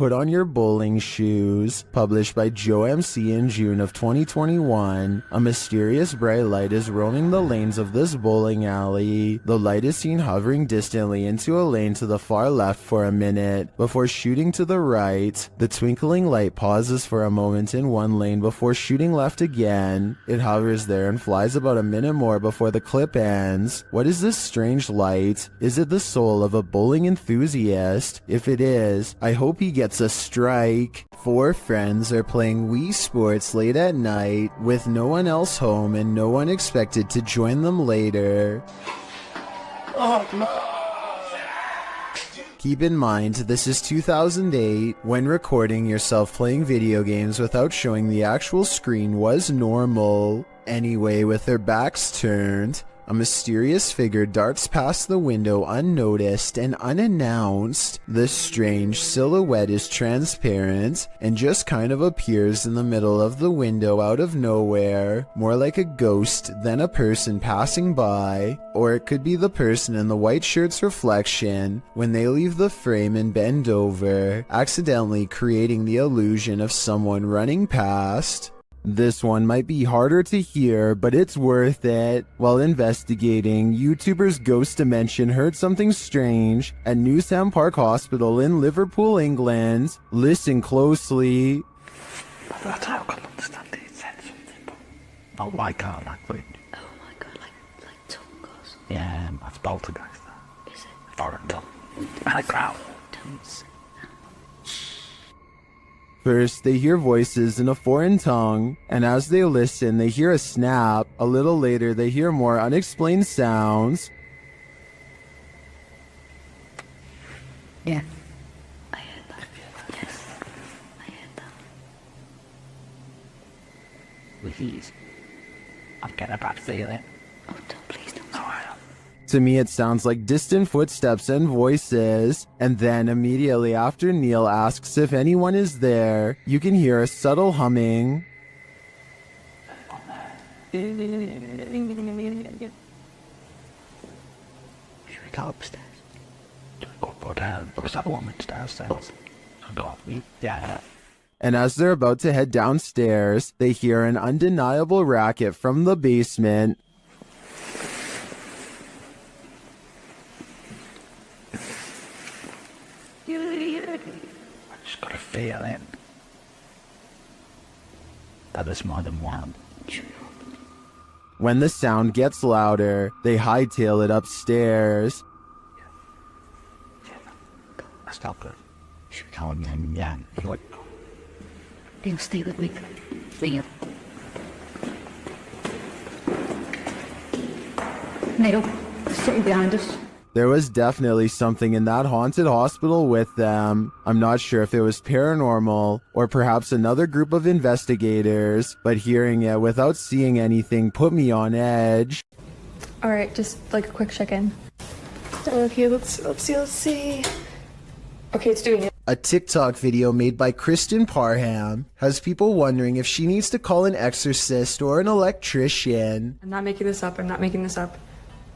Put On Your Bowling Shoes, published by Joe MC in June of 2021. A mysterious bright light is roaming the lanes of this bowling alley. The light is seen hovering distantly into a lane to the far left for a minute, before shooting to the right. The twinkling light pauses for a moment in one lane before shooting left again. It hovers there and flies about a minute more before the clip ends. What is this strange light? Is it the soul of a bowling enthusiast? If it is, I hope he gets a strike. Four friends are playing Wii Sports late at night, with no one else home and no one expected to join them later. Oh, no. Keep in mind, this is 2008, when recording yourself playing video games without showing the actual screen was normal. Anyway, with their backs turned, a mysterious figure darts past the window unnoticed and unannounced. This strange silhouette is transparent and just kind of appears in the middle of the window out of nowhere, more like a ghost than a person passing by. Or it could be the person in the white shirt's reflection when they leave the frame and bend over, accidentally creating the illusion of someone running past. This one might be harder to hear, but it's worth it. While investigating, YouTubers Ghost Dimension heard something strange at Newsham Park Hospital in Liverpool, England. Listen closely. That's how I can understand it. It said something, but not like our language. Oh my god, like tongue or something. Yeah, that's poltergeist. Is it? Foreign tongue. And a crowd. Tongues. First, they hear voices in a foreign tongue, and as they listen, they hear a snap. A little later, they hear more unexplained sounds. Yeah. I heard that. Yes. I heard that. Please. I'm getting a bad feeling. Oh, don't, please don't. No, I don't. To me, it sounds like distant footsteps and voices. And then, immediately after Neil asks if anyone is there, you can hear a subtle humming. Should we go upstairs? Go down. Because that woman's downstairs. I'll go up. Yeah. And as they're about to head downstairs, they hear an undeniable racket from the basement. I just got a feeling that there's more than one. When the sound gets louder, they hightail it upstairs. That's not good. Should we call him? Yeah. Neil, stay with me. Neil. Neil, stay behind us. There was definitely something in that haunted hospital with them. I'm not sure if it was paranormal or perhaps another group of investigators, but hearing it without seeing anything put me on edge. Alright, just like a quick check-in. Okay, let's see. Okay, it's doing it. A TikTok video made by Kristen Parham has people wondering if she needs to call an exorcist or an electrician. I'm not making this up.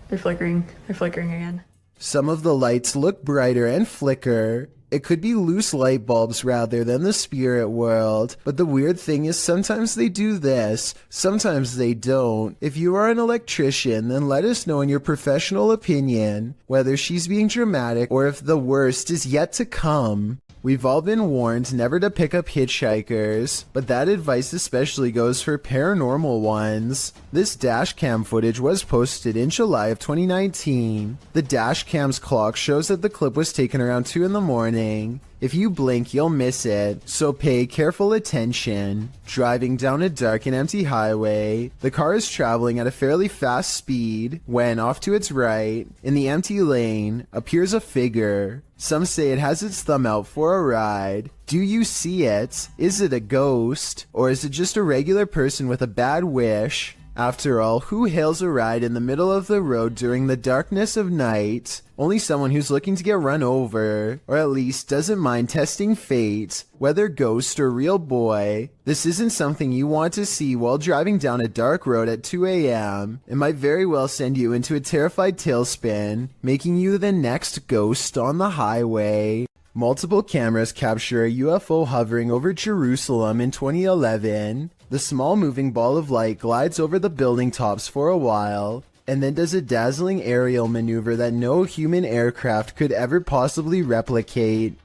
They're flickering again. Some of the lights look brighter and flicker. It could be loose light bulbs rather than the spirit world, but the weird thing is sometimes they do this, sometimes they don't. If you are an electrician, then let us know in your professional opinion whether she's being dramatic or if the worst is yet to come. We've all been warned never to pick up hitchhikers, but that advice especially goes for paranormal ones. This dash cam footage was posted in July of 2019. The dash cam's clock shows that the clip was taken around 2 in the morning. If you blink, you'll miss it, so pay careful attention. Driving down a dark and empty highway, the car is traveling at a fairly fast speed when, off to its right, in the empty lane, appears a figure. Some say it has its thumb out for a ride. Do you see it? Is it a ghost? Or is it just a regular person with a bad wish? After all, who hails a ride in the middle of the road during the darkness of night? Only someone who's looking to get run over, or at least doesn't mind testing fate, whether ghost or real boy. This isn't something you want to see while driving down a dark road at 2 a.m. It might very well send you into a terrified tailspin, making you the next ghost on the highway. Multiple cameras capture a UFO hovering over Jerusalem in 2011. The small moving ball of light glides over the building tops for a while, and then does a dazzling aerial maneuver that no human aircraft could ever possibly replicate.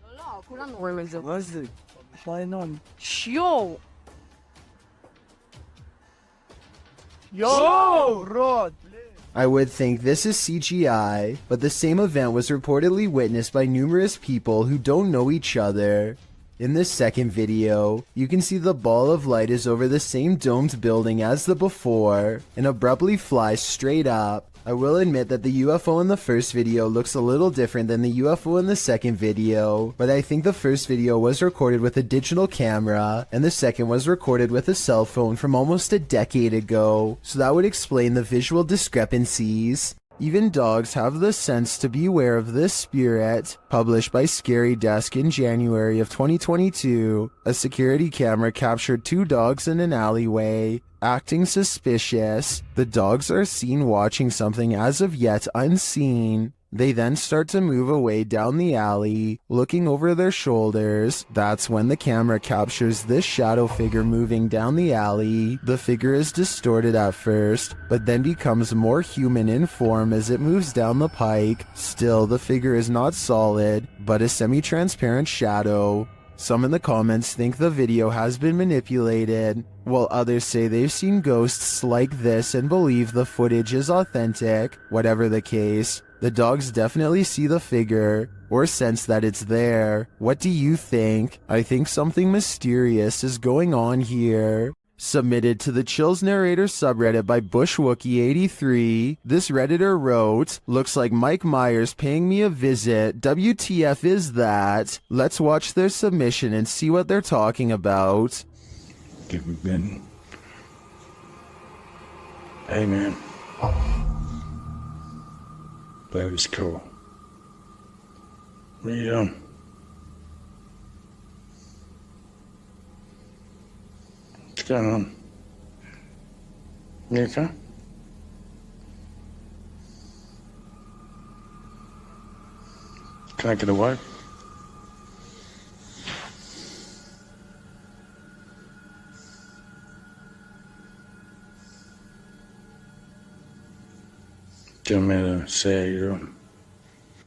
I would think this is CGI, but the same event was reportedly witnessed by numerous people who don't know each other. In this second video, you can see the ball of light is over the same domed building as the before, and abruptly flies straight up. I will admit that the UFO in the first video looks a little different than the UFO in the second video, but I think the first video was recorded with a digital camera, and the second was recorded with a cell phone from almost a decade ago, so that would explain the visual discrepancies. Even dogs have the sense to beware of this spirit. Published by Scary Desk in January of 2022, a security camera captured 2 dogs in an alleyway, acting suspicious. The dogs are seen watching something as of yet unseen. They then start to move away down the alley, looking over their shoulders. That's when the camera captures this shadow figure moving down the alley. The figure is distorted at first, but then becomes more human in form as it moves down the pike. Still, the figure is not solid, but a semi-transparent shadow. Some in the comments think the video has been manipulated, while others say they've seen ghosts like this and believe the footage is authentic. Whatever the case, the dogs definitely see the figure, or sense that it's there. What do you think? I think something mysterious is going on here. Submitted to the Chills Narrator subreddit by BushWookie83, this redditor wrote, "Looks like Mike Myers paying me a visit. WTF is that?" Let's watch their submission and see what they're talking about. Give me Ben. Hey man. That was cool. What are you doing? What's going on? You okay? Can I get away? Do you want me to say you're doing?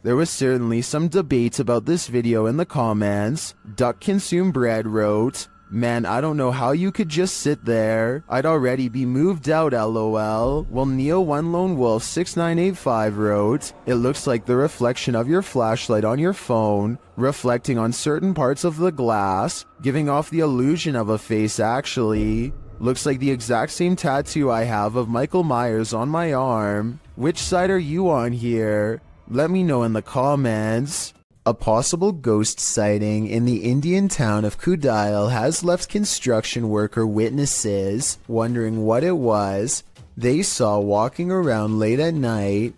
There was certainly some debate about this video in the comments. Duck Consume Bread wrote, "Man, I don't know how you could just sit there. I'd already be moved out, lol." While Neo1LoneWolf6985 wrote, "It looks like the reflection of your flashlight on your phone, reflecting on certain parts of the glass, giving off the illusion of a face actually. Looks like the exact same tattoo I have of Michael Myers on my arm. Which side are you on here? Let me know in the comments." A possible ghost sighting in the Indian town of Kudail has left construction worker witnesses wondering what it was they saw walking around late at night.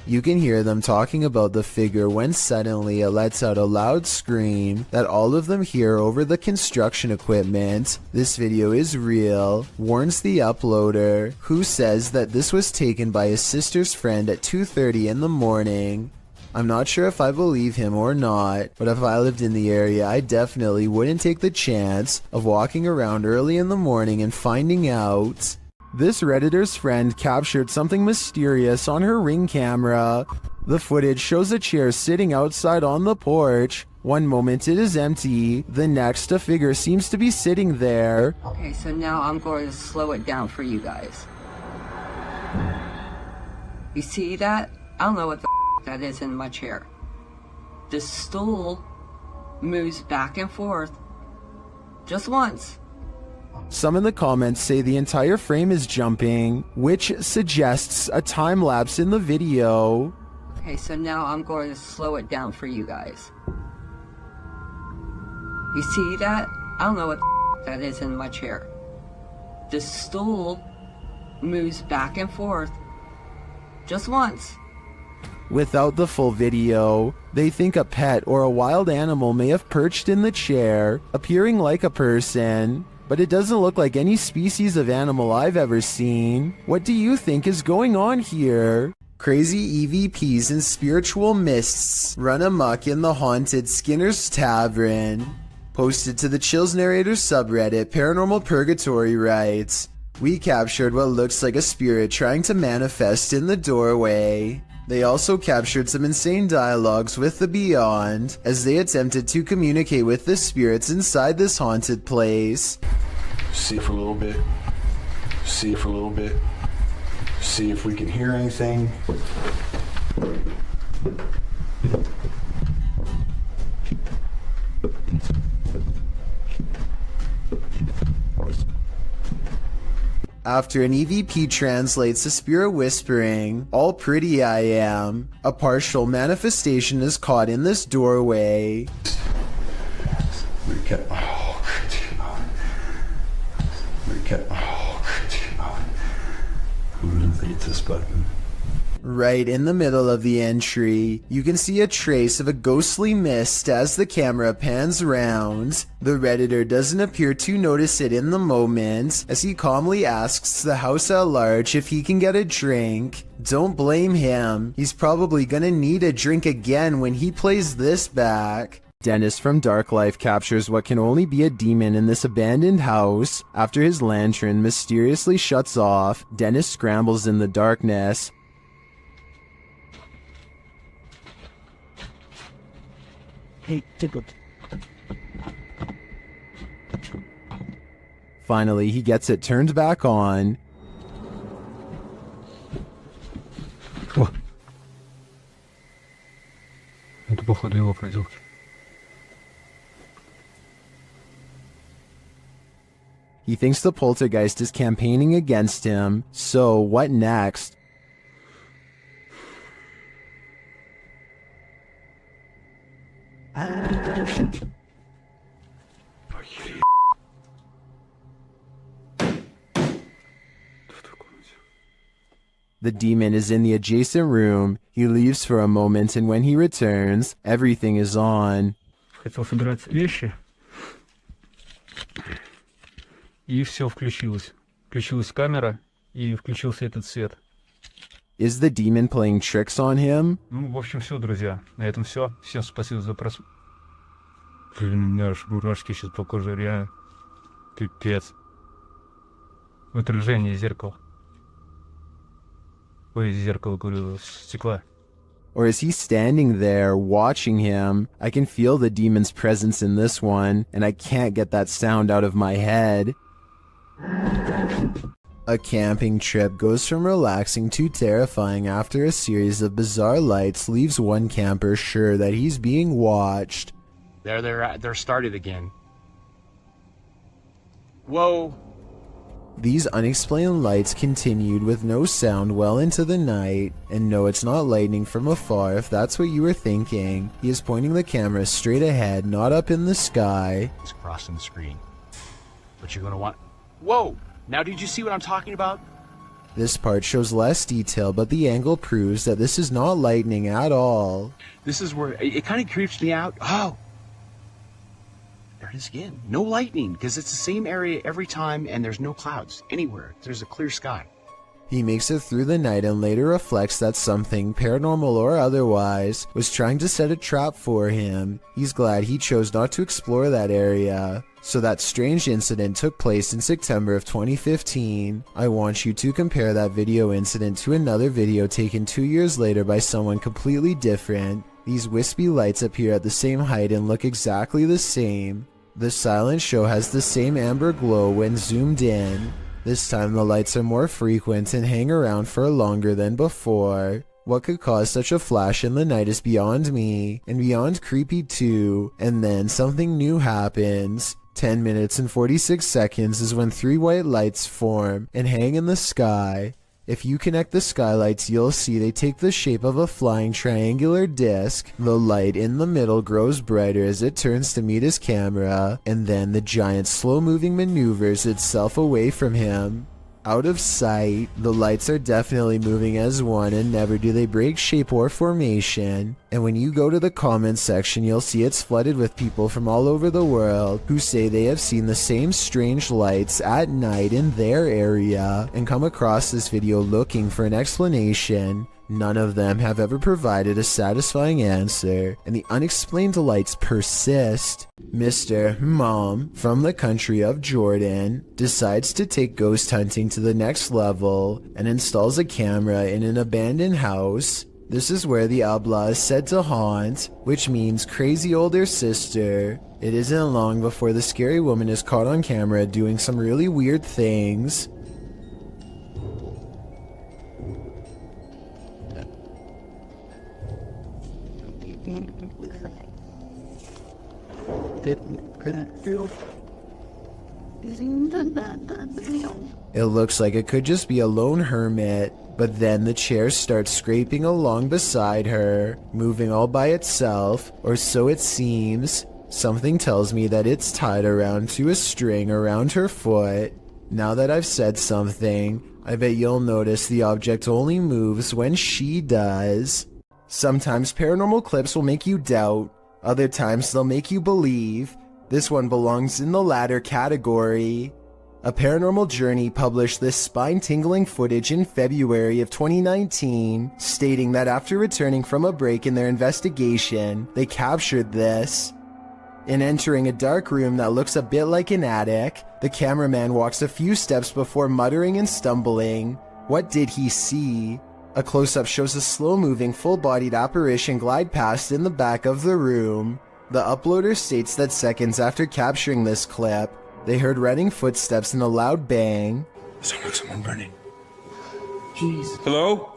You can hear them talking about the figure when suddenly it lets out a loud scream that all of them hear over the construction equipment. This video is real, warns the uploader, who says that this was taken by his sister's friend at 2:30 in the morning. I'm not sure if I believe him or not, but if I lived in the area, I definitely wouldn't take the chance of walking around early in the morning and finding out. This Redditor's friend captured something mysterious on her Ring camera. The footage shows a chair sitting outside on the porch. One moment it is empty, the next a figure seems to be sitting there. Okay, so now I'm going to slow it down for you guys. You see that? I don't know what the that is in my chair. The stool moves back and forth just once. Some in the comments say the entire frame is jumping, which suggests a time lapse in the video. Okay, so now I'm going to slow it down for you guys. You see that? I don't know what that is in my chair. The stool moves back and forth just once. Without the full video, they think a pet or a wild animal may have perched in the chair, appearing like a person. But it doesn't look like any species of animal I've ever seen. What do you think is going on here? Crazy EVPs and spiritual mists run amok in the haunted Skinner's Tavern. Posted to the Chills Narrator subreddit, Paranormal Purgatory writes, "We captured what looks like a spirit trying to manifest in the doorway." They also captured some insane dialogues with the Beyond as they attempted to communicate with the spirits inside this haunted place. See it for a little bit. See it for a little bit. See if we can hear anything. After an EVP translates the spirit whispering, "All pretty I am," a partial manifestation is caught in this doorway. Recap. Oh, recap. Oh, we're gonna hit this button. Right in the middle of the entry, you can see a trace of a ghostly mist as the camera pans round. The Redditor doesn't appear to notice it in the moment, as he calmly asks the house at large if he can get a drink. Don't blame him, he's probably gonna need a drink again when he plays this back. Dennis from Dark Life captures what can only be a demon in this abandoned house. After his lantern mysteriously shuts off, Dennis scrambles in the darkness. Hey, tickled. Finally, he gets it turned back on. Это походу его проделки. He thinks the poltergeist is campaigning against him, so what next? The demon is in the adjacent room. He leaves for a moment, and when he returns, everything is on. Хотел собирать вещи. И все включилось. Включилась камера, и включился этот свет. Is the demon playing tricks on him? Ну, в общем, все, друзья. На этом все. Всем спасибо за просмотр. Блин, у меня аж мурашки сейчас по коже, реально. Пипец. В отражении зеркала. Ой, зеркало, говорю, стекла. Or is he standing there, watching him? I can feel the demon's presence in this one, and I can't get that sound out of my head. A camping trip goes from relaxing to terrifying after a series of bizarre lights leaves one camper sure that he's being watched. They're started again. Whoa. These unexplained lights continued with no sound well into the night, and no, it's not lightning from afar if that's what you were thinking. He is pointing the camera straight ahead, not up in the sky. It's crossing the screen. But you're gonna want... Whoa! Now did you see what I'm talking about? This part shows less detail, but the angle proves that this is not lightning at all. This is where it kind of creeps me out. Oh! There it is again. No lightning, because it's the same area every time and there's no clouds anywhere. There's a clear sky. He makes it through the night and later reflects that something, paranormal or otherwise, was trying to set a trap for him. He's glad he chose not to explore that area. So that strange incident took place in September of 2015. I want you to compare that video incident to another video taken 2 years later by someone completely different. These wispy lights appear at the same height and look exactly the same. The silent show has the same amber glow when zoomed in. This time the lights are more frequent and hang around for longer than before. What could cause such a flash in the night is beyond me, and beyond creepy too. And then something new happens. 10 minutes and 46 seconds is when 3 white lights form and hang in the sky. If you connect the skylights, you'll see they take the shape of a flying triangular disc. The light in the middle grows brighter as it turns to meet his camera, and then the giant slow-moving maneuvers itself away from him. out of sight. The lights are definitely moving as one, and never do they break shape or formation. And when you go to the comments section, you'll see it's flooded with people from all over the world who say they have seen the same strange lights at night in their area and come across this video looking for an explanation. None of them have ever provided a satisfying answer, and the unexplained lights persist. Mr. Mom, from the country of Jordan, decides to take ghost hunting to the next level and installs a camera in an abandoned house. This is where the Abla is said to haunt, which means crazy older sister. It isn't long before the scary woman is caught on camera doing some really weird things. It looks like it could just be a lone hermit, but then the chair starts scraping along beside her, moving all by itself, or so it seems. Something tells me that it's tied around to a string around her foot. Now that I've said something, I bet you'll notice the object only moves when she does. Sometimes paranormal clips will make you doubt, other times they'll make you believe. This one belongs in the latter category. A Paranormal Journey published this spine-tingling footage in February of 2019, stating that after returning from a break in their investigation, they captured this. In entering a dark room that looks a bit like an attic, the cameraman walks a few steps before muttering and stumbling. What did he see? A close-up shows a slow-moving, full-bodied apparition glide past in the back of the room. The uploader states that seconds after capturing this clip, they heard running footsteps and a loud bang. Someone running. Jeez. Hello?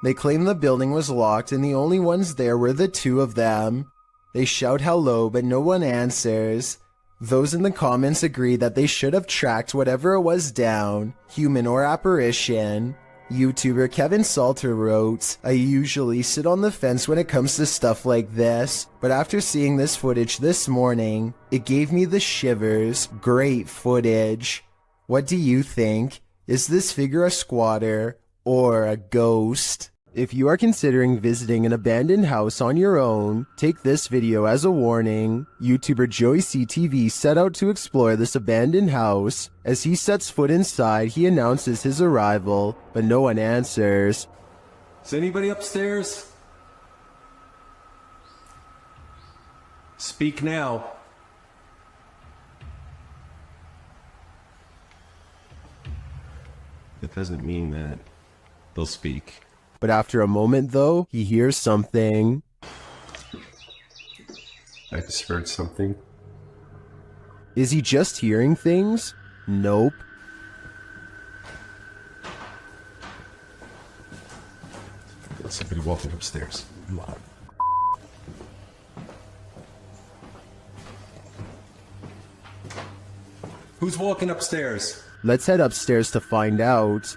They claim the building was locked and the only ones there were the two of them. They shout hello, but no one answers. Those in the comments agree that they should have tracked whatever it was down, human or apparition. YouTuber Kevin Salter wrote, "I usually sit on the fence when it comes to stuff like this, but after seeing this footage this morning, it gave me the shivers. Great footage." What do you think? Is this figure a squatter or a ghost? If you are considering visiting an abandoned house on your own, take this video as a warning. YouTuber Joey CTV set out to explore this abandoned house. As he sets foot inside, he announces his arrival, but no one answers. Is anybody upstairs? Speak now. It doesn't mean that they'll speak. But after a moment though, he hears something. I just heard something. Is he just hearing things? Nope. There's somebody walking upstairs. Come on. Who's walking upstairs? Let's head upstairs to find out.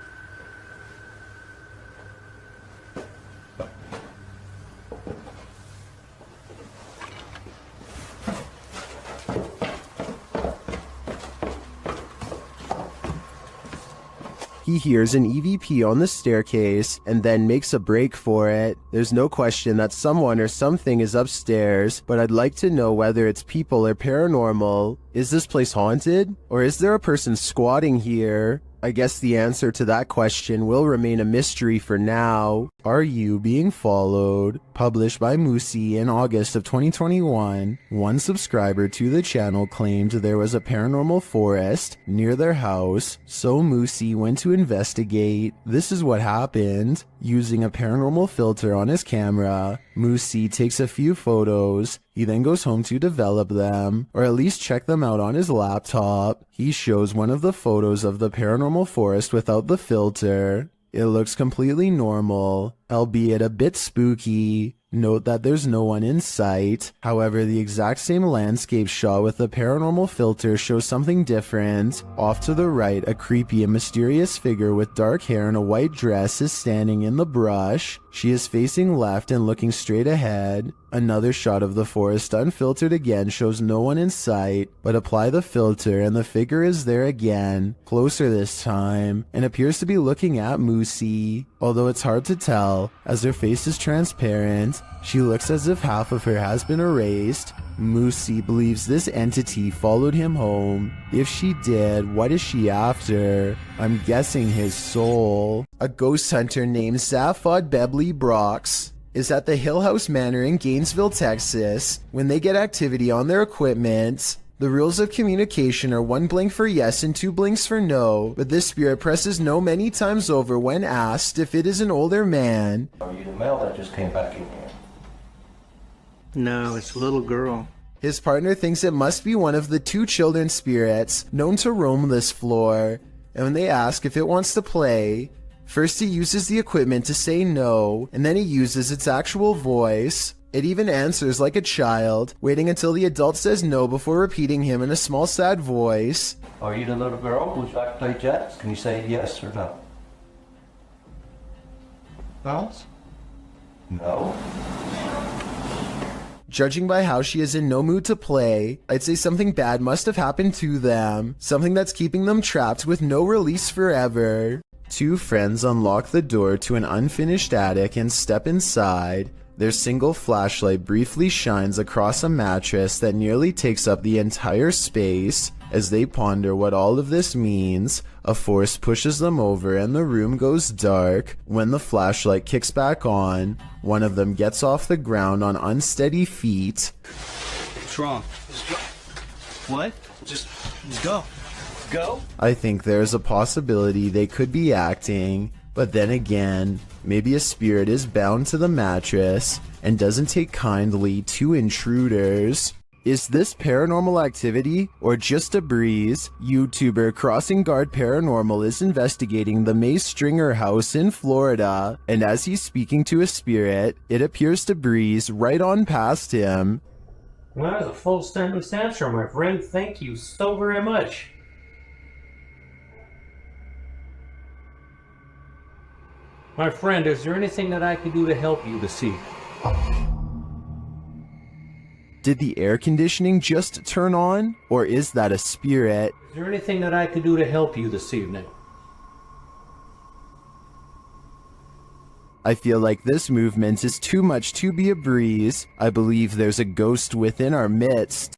He hears an EVP on the staircase and then makes a break for it. There's no question that someone or something is upstairs, but I'd like to know whether it's people or paranormal. Is this place haunted? Or is there a person squatting here? I guess the answer to that question will remain a mystery for now. Are You Being Followed? Published by Moosey in August of 2021. One subscriber to the channel claimed there was a paranormal forest near their house, so Moosey went to investigate. This is what happened. Using a paranormal filter on his camera, Moosey takes a few photos. He then goes home to develop them, or at least check them out on his laptop. He shows one of the photos of the paranormal forest without the filter. It looks completely normal, albeit a bit spooky. Note that there's no one in sight. However, the exact same landscape shot with the paranormal filter shows something different. Off to the right, a creepy and mysterious figure with dark hair and a white dress is standing in the brush. She is facing left and looking straight ahead. Another shot of the forest unfiltered again shows no one in sight, but apply the filter and the figure is there again, closer this time, and appears to be looking at Moosey. Although it's hard to tell, as her face is transparent, she looks as if half of her has been erased. Moosey believes this entity followed him home. If she did, what is she after? I'm guessing his soul. A ghost hunter named Zaphod Bebley Brox is at the Hill House Manor in Gainesville, Texas. When they get activity on their equipment, the rules of communication are 1 blink for yes and 2 blinks for no, but this spirit presses no many times over when asked if it is an older man. Are you the male that just came back in here? No, it's a little girl. His partner thinks it must be one of the 2 children spirits known to roam this floor, and when they ask if it wants to play, first he uses the equipment to say no, and then he uses its actual voice. It even answers like a child, waiting until the adult says no before repeating him in a small sad voice. Are you the little girl? Would you like to play jets? Can you say yes or no? Dolls? No. Judging by how she is in no mood to play, I'd say something bad must have happened to them, something that's keeping them trapped with no release forever. 2 friends unlock the door to an unfinished attic and step inside. Their single flashlight briefly shines across a mattress that nearly takes up the entire space. As they ponder what all of this means, a force pushes them over and the room goes dark. When the flashlight kicks back on, one of them gets off the ground on unsteady feet. What's wrong? What? Just go. Go? I think there's a possibility they could be acting, but then again, maybe a spirit is bound to the mattress and doesn't take kindly to intruders. Is this paranormal activity or just a breeze? YouTuber Crossing Guard Paranormal is investigating the May Stringer house in Florida, and as he's speaking to a spirit, it appears to breeze right on past him. Well, that was a full sentence answer, my friend. Thank you so very much. My friend, is there anything that I can do to help you this evening? Did the air conditioning just turn on? Or is that a spirit? Is there anything that I can do to help you this evening? I feel like this movement is too much to be a breeze. I believe there's a ghost within our midst.